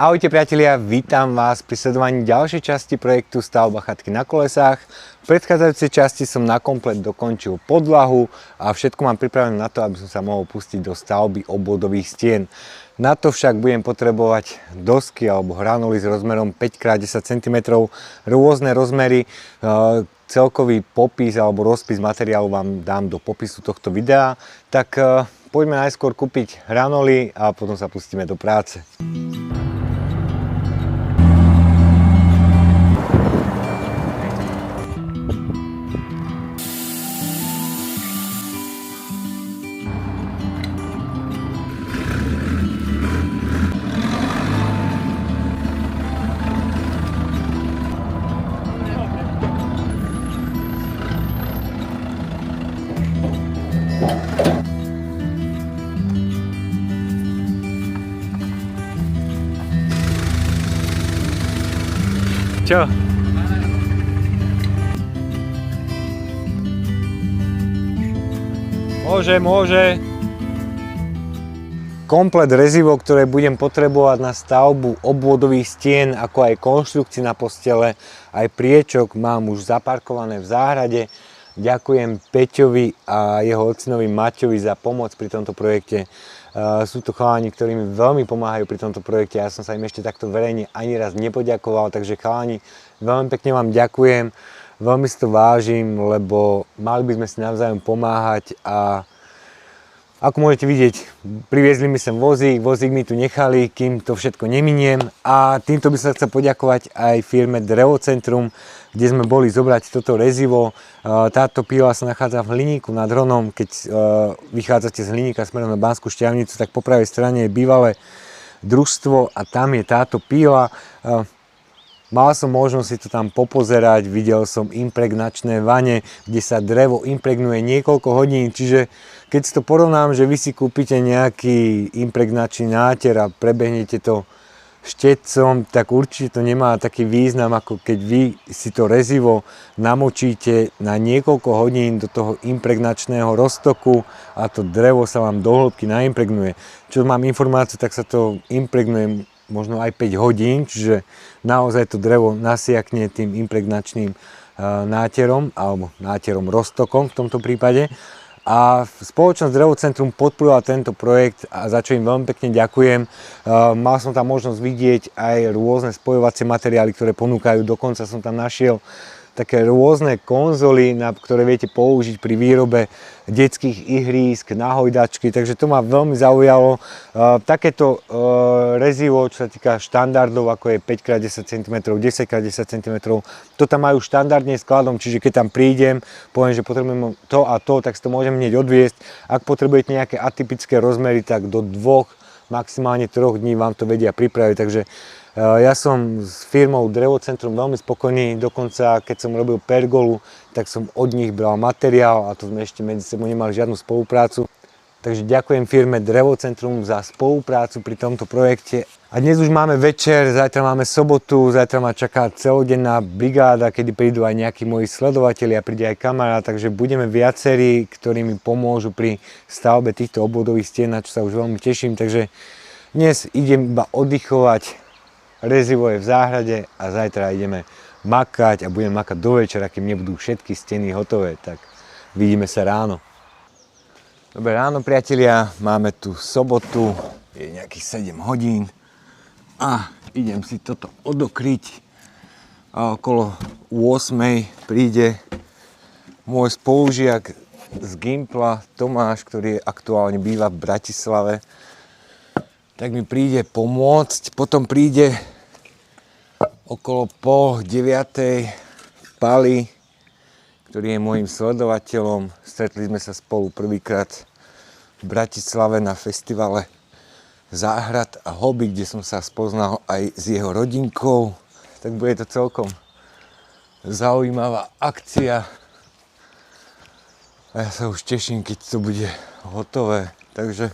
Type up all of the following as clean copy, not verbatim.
Ahojte priatelia, vítam vás pri sledovaní ďalšej časti projektu Stavba chatky na kolesách. V predchádzajúcej časti som na komplet dokončil podlahu a všetko mám pripravené na to, aby som sa mohol pustiť do stavby obvodových stien. Na to však budem potrebovať dosky alebo hranuly s rozmerom 5x10 cm, rôzne rozmery. Celkový popis alebo rozpis materiálu vám dám do popisu tohto videa. Tak poďme najskôr kúpiť hranuly a potom sa pustíme do práce. Čo? Môže. Komplet rezivo, ktoré budem potrebovať na stavbu obvodových stien, ako aj konštrukcií na postele, aj priečok mám už zaparkované v záhrade. Ďakujem Peťovi a jeho ocinovi Maťovi za pomoc pri tomto projekte. Sú to chalani, ktorí mi veľmi pomáhajú pri tomto projekte. Ja som sa im ešte takto verejne ani raz nepoďakoval, takže chalani, veľmi pekne vám ďakujem. Veľmi si to vážim, lebo mali by sme si navzájom pomáhať a ako môžete vidieť, priviezli mi sem vozík mi tu nechali, kým to všetko neminiem. A týmto by som chcel poďakovať aj firme Drevocentrum, kde sme boli zobrať toto rezivo. Táto píla sa nachádza v Hliníku nad Hronom. Keď vychádzate z Hliníka smerom na Banskú Štiavnicu, tak po pravej strane je bývalé družstvo a tam je táto píla. Mal som možnosť si to tam popozerať, videl som impregnačné vane, kde sa drevo impregnuje niekoľko hodín, čiže keď si to porovnám, že vy si kúpite nejaký impregnačný náter a prebehnete to štecom, tak určite to nemá taký význam, ako keď vy si to rezivo namočíte na niekoľko hodín do toho impregnačného roztoku a to drevo sa vám do hĺbky naimpregnuje. Čo mám informáciu, tak sa to impregnuje možno aj 5 hodín, čiže naozaj to drevo nasiakne tým impregnačným náterom alebo náterom roztokom v tomto prípade. A spoločnosť Drevocentrum podporila tento projekt a za čo im veľmi pekne ďakujem. Mal som tam možnosť vidieť aj rôzne spojovacie materiály, ktoré ponúkajú. Dokonca som tam našiel také rôzne konzoly, ktoré viete použiť pri výrobe detských ihrísk, na hojdačky, takže to ma veľmi zaujalo. Takéto rezivo, čo sa týka štandardov, ako je 5x10 cm, 10x10 cm, to tam majú štandardne skladom, čiže keď tam prídem, poviem, že potrebujem to a to, tak si to môžem hneď odviesť. Ak potrebujete nejaké atypické rozmery, tak do 2, maximálne 3 dní vám to vedia pripraviť, takže ja som s firmou Drevocentrum veľmi spokojný, dokonca keď som robil pergolu, tak som od nich bral materiál a to sme ešte medzi sebou nemali žiadnu spoluprácu. Takže ďakujem firme Drevocentrum za spoluprácu pri tomto projekte. A dnes už máme večer, zajtra máme sobotu, zajtra ma čaká celodenná brigáda, kedy prídu aj nejakí moji sledovatelia, príde aj kamarát, takže budeme viacerí, ktorí mi pomôžu pri stavbe týchto obvodových stien, na čo sa už veľmi teším. Takže dnes idem iba oddychovať. Rezivo je v záhrade a zajtra ideme makať a budeme makať do večera, kým nebudú všetky steny hotové, tak vidíme sa ráno. Dobré ráno priatelia, máme tu sobotu, je nejakých 7 hodín a idem si toto odokryť a okolo 8 príde môj spolužiak z Gimpla, Tomáš, ktorý aktuálne býva v Bratislave, tak mi príde pomôcť, potom príde okolo 8:30 Pali, ktorý je môjim sledovateľom. Stretli sme sa spolu prvýkrát v Bratislave na festivale záhrad a hobby, kde som sa spoznal aj s jeho rodinkou. Tak bude to celkom zaujímavá akcia. A ja sa už teším, keď to bude hotové. Takže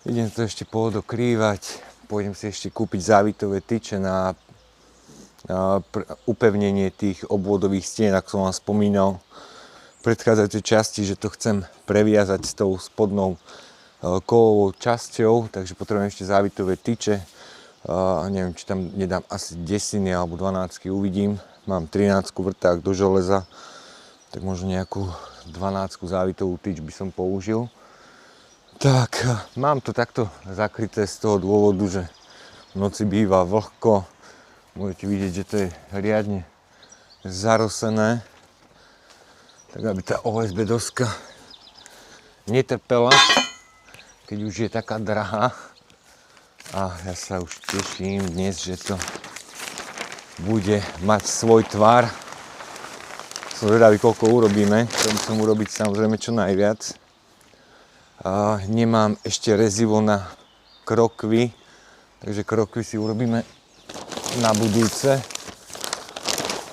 idem to ešte poodokrývať. Pôjdem si ešte kúpiť závitové tyče na upevnenie tých obvodových stien, ako som vám spomínal v predchádzajúcej časti, že to chcem previazať s tou spodnou kovovou časťou, takže potrebujem ešte závitové tyče. Neviem, či tam nedám asi 10 alebo 12, uvidím. Mám 13 vrták do železa, tak možno nejakú 12 závitovú tyč by som použil. Tak, mám to takto zakryté z toho dôvodu, že v noci býva vlhko. Môžete vidieť, že to je riadne zarosené, tak aby tá OSB doska netrpela, keď už je taká drahá. A ja sa už teším dnes, že to bude mať svoj tvar. Som zvedavý, koľko urobíme. Chcel by som urobiť samozrejme čo najviac. Nemám ešte rezivo na krokvy, takže krokvy si urobíme na budúce.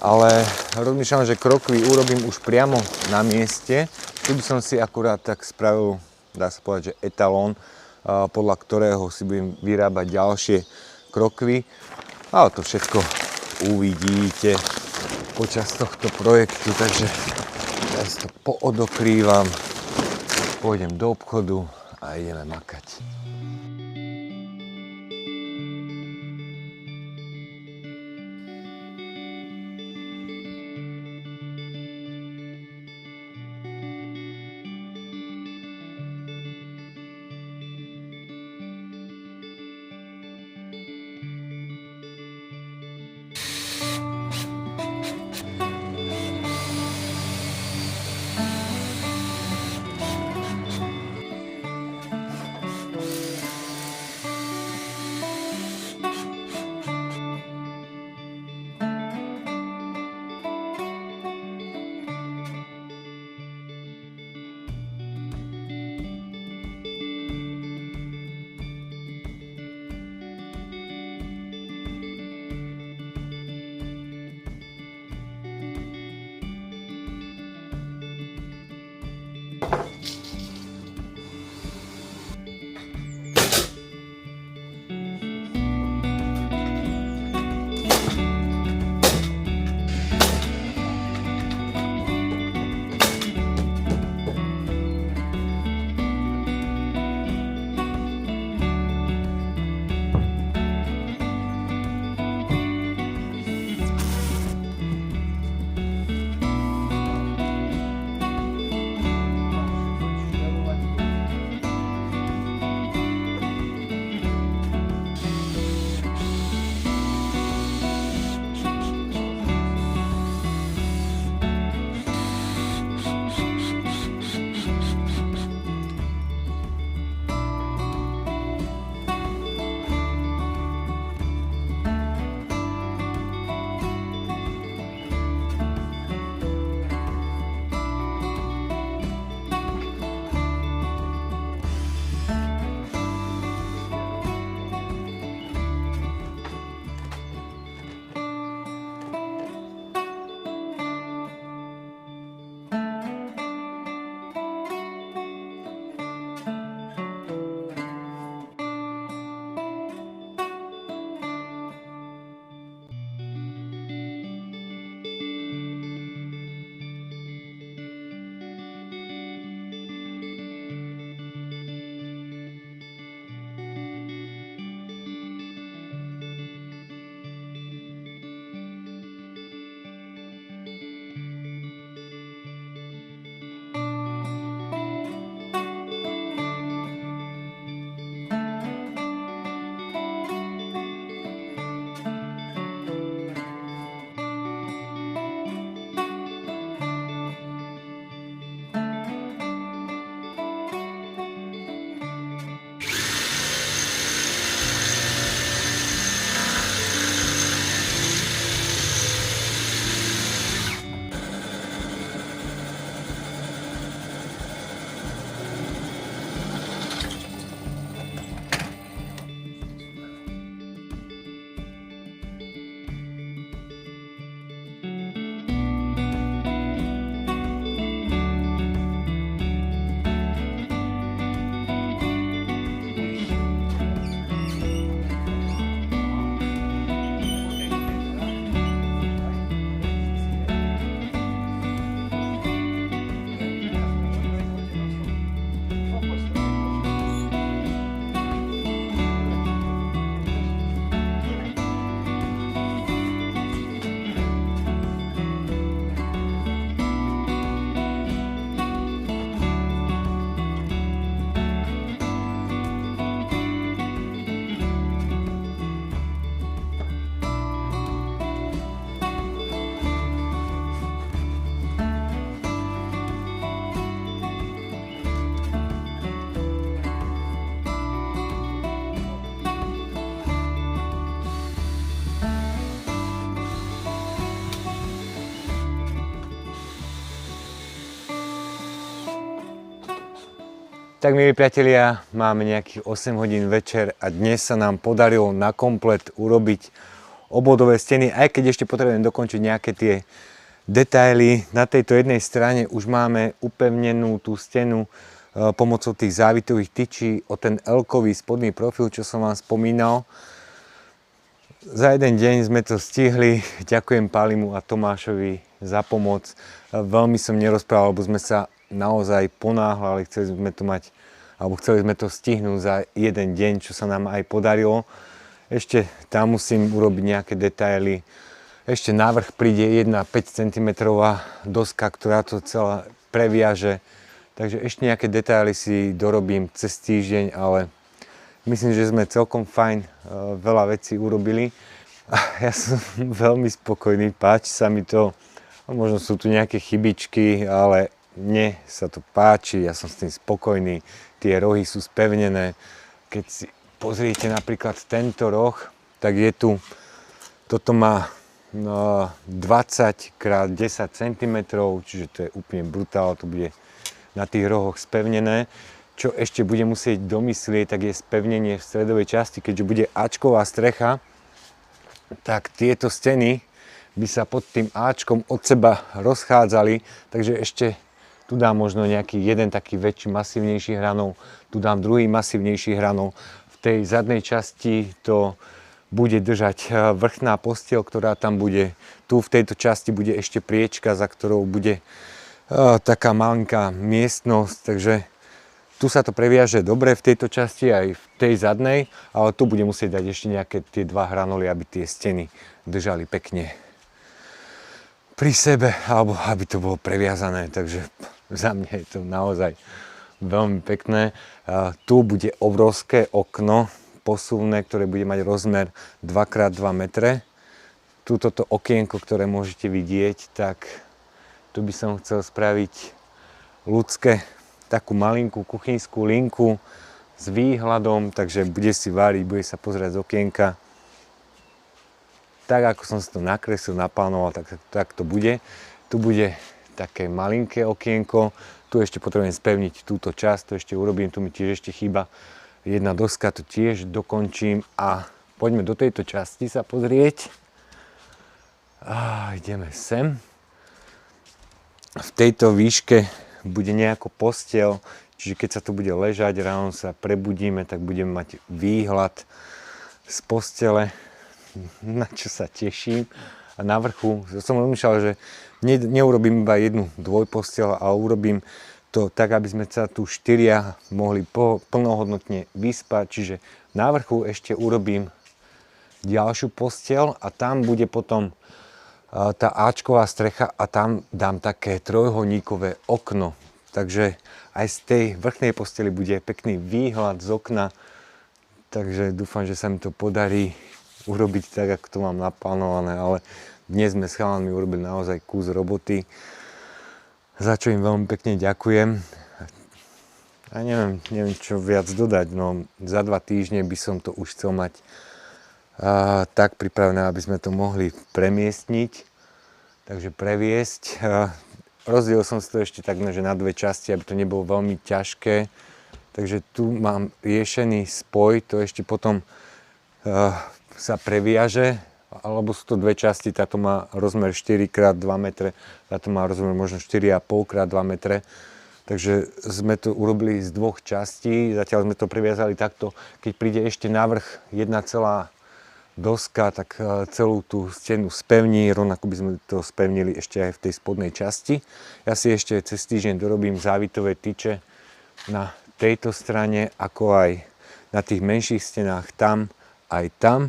Ale rozmýšľam, že krokvy urobím už priamo na mieste. Tu by som si akurát tak spravil, dá sa povedať, že etalón, podľa ktorého si budem vyrábať ďalšie krokvy. Ale to všetko uvidíte počas tohto projektu, takže ja si to poodokrývam, pôjdem do obchodu a ideme makať. Tak milí priatelia, máme nejakých 8 hodín večer a dnes sa nám podarilo na komplet urobiť obvodové steny, aj keď ešte potrebujem dokončiť nejaké tie detaily. Na tejto jednej strane už máme upevnenú tú stenu pomocou tých závitových tyčí o ten L-kový spodný profil, čo som vám spomínal. Za jeden deň sme to stihli. Ďakujem Pálimu a Tomášovi za pomoc. Veľmi som nerozprával, lebo sme sa naozaj ponáhľali, chceli sme to stihnúť za jeden deň, čo sa nám aj podarilo. Ešte tam musím urobiť nejaké detaily. Ešte navrch príde jedna 5 cm doska, ktorá to celá previaže. Takže ešte nejaké detaily si dorobím cez týždeň, ale myslím, že sme celkom fajn veľa vecí urobili. Ja som veľmi spokojný, páči sa mi to. Možno sú tu nejaké chybičky, ale mne sa to páči, ja som s tým spokojný, tie rohy sú spevnené. Keď si pozriete napríklad tento roh, tak je tu, toto má 20 x 10 cm, čiže to je úplne brutál, to bude na tých rohoch spevnené. Čo ešte bude musieť domyslieť, tak je spevnenie v stredovej časti, keďže bude Ačková strecha, tak tieto steny by sa pod tým Ačkom od seba rozchádzali, takže ešte tu dám možno nejaký jeden taký väčší, masívnejší hranol, tu dám druhý masívnejší hranol. V tej zadnej časti to bude držať vrchná posteľ, ktorá tam bude. Tu v tejto časti bude ešte priečka, za ktorou bude taká malinká miestnosť, takže tu sa to previaže dobre v tejto časti aj v tej zadnej, ale tu bude musieť dať ešte nejaké tie dva hranoly, aby tie steny držali pekne pri sebe, alebo aby to bolo previazané, takže za mňa je to naozaj veľmi pekné. Tu bude obrovské okno posuvné, ktoré bude mať rozmer 2x2 metre. Tu toto okienko, ktoré môžete vidieť, tak tu by som chcel spraviť ľudské, takú malinkú kuchynskú linku s výhľadom, takže bude si váriť, bude sa pozerať z okienka. Tak ako som si to nakreslil, naplánoval, tak to bude. Tu bude také malinké okienko. Tu ešte potrebujem spevniť túto časť, to ešte urobím, tu mi tiež ešte chýba jedna doska, to tiež dokončím a poďme do tejto časti sa pozrieť. Ideme sem. V tejto výške bude nejako posteľ, čiže keď sa tu bude ležať, ráno sa prebudíme, tak budeme mať výhľad z postele, na čo sa teším. A na vrchu som rozmýšľal, že neurobím iba jednu dvojposteľ, ale urobím to tak, aby sme sa tu štyria mohli plnohodnotne vyspať. Čiže na vrchu ešte urobím ďalšiu posteľ a tam bude potom tá Ačková strecha a tam dám také trojholníkové okno. Takže aj z tej vrchnej posteli bude pekný výhľad z okna. Takže dúfam, že sa mi to podarí urobiť tak, ako to mám naplánované, ale dnes sme s chalanmi urobili naozaj kus roboty, za čo im veľmi pekne ďakujem. A neviem čo viac dodať, no za 2 týždne by som to už chcel mať tak pripravené, aby sme to mohli premiestniť, takže previesť. Rozdielil som si to ešte tak, že na 2 časti, aby to nebolo veľmi ťažké, takže tu mám riešený spoj, to ešte potom sa previaže, alebo sú to 2 časti, táto má rozmer 4x2 metre, táto má rozmer možno 4,5x2 metre, takže sme to urobili z 2 častí, zatiaľ sme to previazali takto, keď príde ešte navrch jedna celá doska, tak celú tú stenu spevní, rovnako by sme to spevnili ešte aj v tej spodnej časti. Ja si ešte cez týždeň dorobím závitové tyče na tejto strane, ako aj na tých menších stenách tam, aj tam.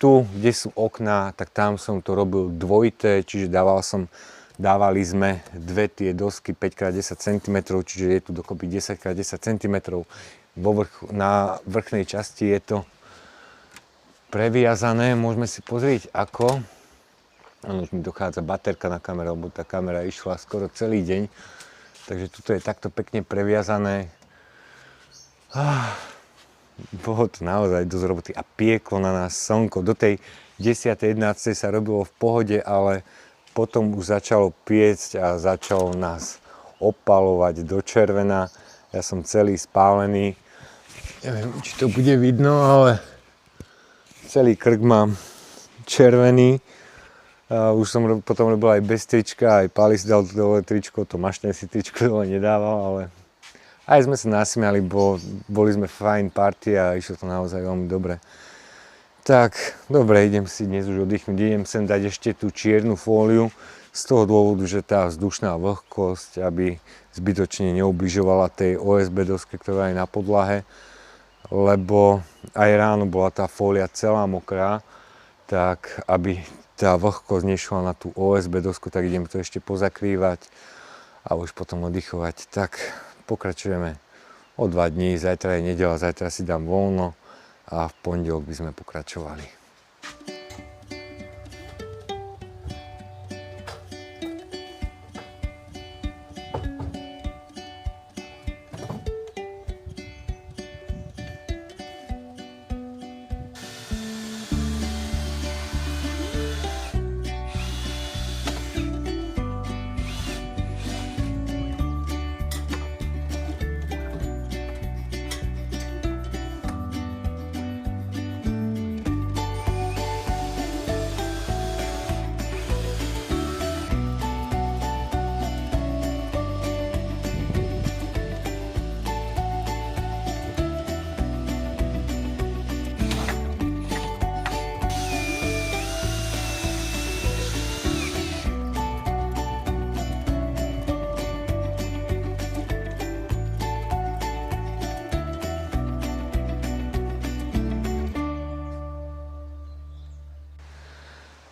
Tu, kde sú okná, tak tam som to robil dvojité, čiže dávali sme dve tie dosky 5x10 cm, čiže je tu dokopy 10x10 cm. Na vrchnej časti je to previazané, môžeme si pozrieť ako. Áno, už mi dochádza baterka na kameru, lebo tá kamera išla skoro celý deň, takže tuto je takto pekne previazané. Bolo to naozaj dosť roboty a pieklo na nás slnko. Do tej 10.11. sa robilo v pohode, ale potom už začalo piecť a začalo nás opalovať do červena. Ja som celý spálený. Neviem, či to bude vidno, ale celý krk mám červený. Už som potom robil aj bez trička, aj Pali si dal dole tričko, to mašné si tričko dole nedával, ale aj sme sa nasmiali, boli sme fajn party a išlo to naozaj veľmi dobre. Tak, dobre, idem si dnes už oddychnúť, idem sem dať ešte tú čiernu fóliu z toho dôvodu, že tá vzdušná vlhkosť, aby zbytočne neubližovala tej OSB doske, ktorá je na podlahe, lebo aj ráno bola tá fólia celá mokrá, tak aby tá vlhkosť nešla na tú OSB dosku, tak idem to ešte pozakrývať a už potom oddychovať. Tak pokračujeme o 2 dní, zajtra je nedeľa, zajtra si dám voľno a v pondelok by sme pokračovali.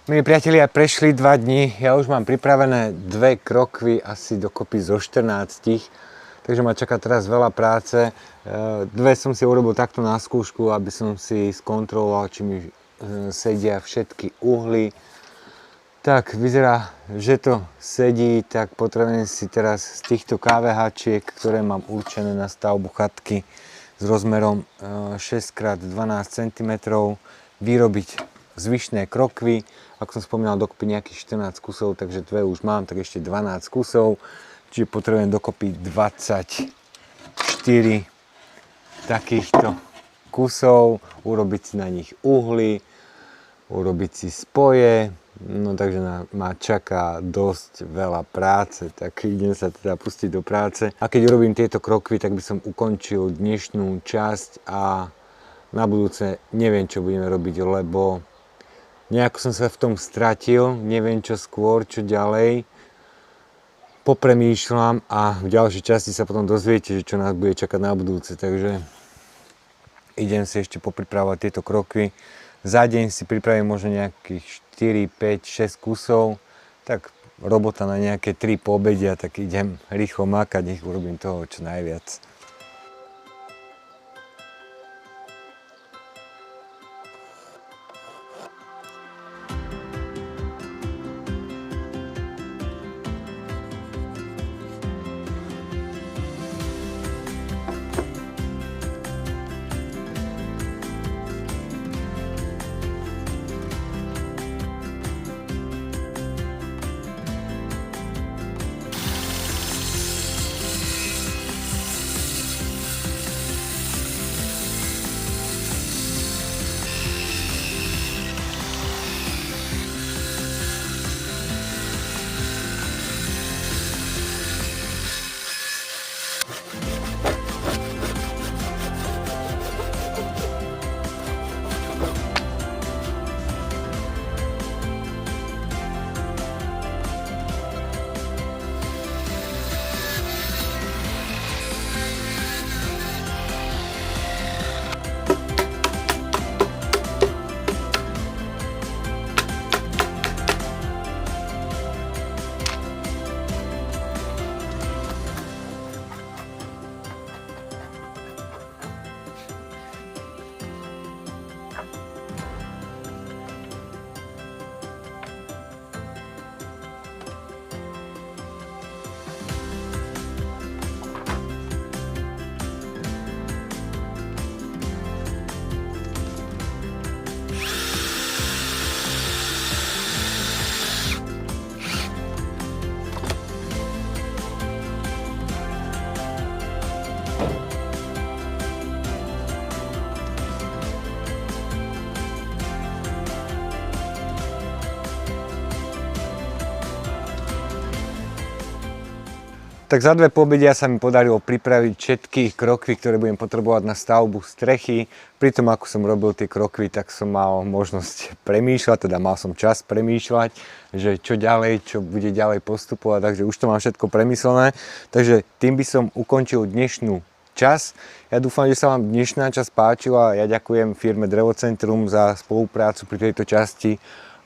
Milí priatelia, prešli 2 dni, ja už mám pripravené 2 krokvy, asi dokopy zo 14, takže ma čaká teraz veľa práce. 2 som si urobil takto na skúšku, aby som si skontroloval, či mi sedia všetky uhly. Tak vyzerá, že to sedí, tak potrebujem si teraz z týchto KVH-čiek, ktoré mám určené na stavbu chatky s rozmerom 6x12 cm, vyrobiť zvyšné krokvy. Ako som spomínal, dokopy nejakých 14 kusov, takže 2 už mám, tak ešte 12 kusov. Čiže potrebujem dokopy 24 takýchto kusov, urobiť si na nich uhly, urobiť si spoje. No takže ma čaká dosť veľa práce, tak idem sa teda pustiť do práce. A keď urobím tieto krokvy, tak by som ukončil dnešnú časť a na budúce neviem, čo budeme robiť, lebo nejako som sa v tom stratil, neviem čo skôr, čo ďalej. Popremýšľam a v ďalšej časti sa potom dozviete, že čo nás bude čakať na budúce. Takže idem si ešte popripravovať tieto krokvy. Za deň si pripravím možno nejakých 4, 5, 6 kusov. Tak robota na nejaké 3 po obede, tak idem rýchlo makať, nech urobím toho čo najviac. Tak za 2 pobedia sa mi podarilo pripraviť všetky krokvy, ktoré budem potrebovať na stavbu strechy. Pri tom, ako som robil tie krokvy, tak som mal možnosť premýšľať, teda mal som čas premýšľať, že čo ďalej, čo bude ďalej postupovať, takže už to mám všetko premyslené. Takže tým by som ukončil dnešnú časť. Ja dúfam, že sa vám dnešná časť páčila. Ja ďakujem firme Drevocentrum za spoluprácu pri tejto časti.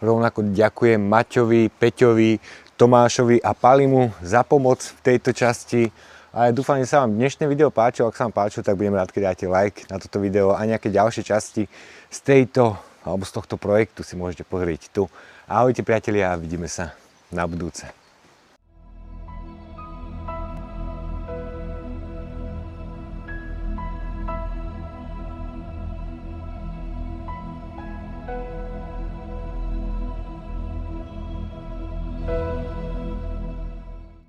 Rovnako ďakujem Maťovi, Peťovi, Tomášovi a Palimu za pomoc v tejto časti. A ja dúfam, že sa vám dnešné video páčilo. Ak sa vám páčilo, tak budem rád, keď dáte like na toto video a nejaké ďalšie časti z tejto alebo z tohto projektu si môžete pozrieť tu. Ahojte priatelia a vidíme sa na budúce.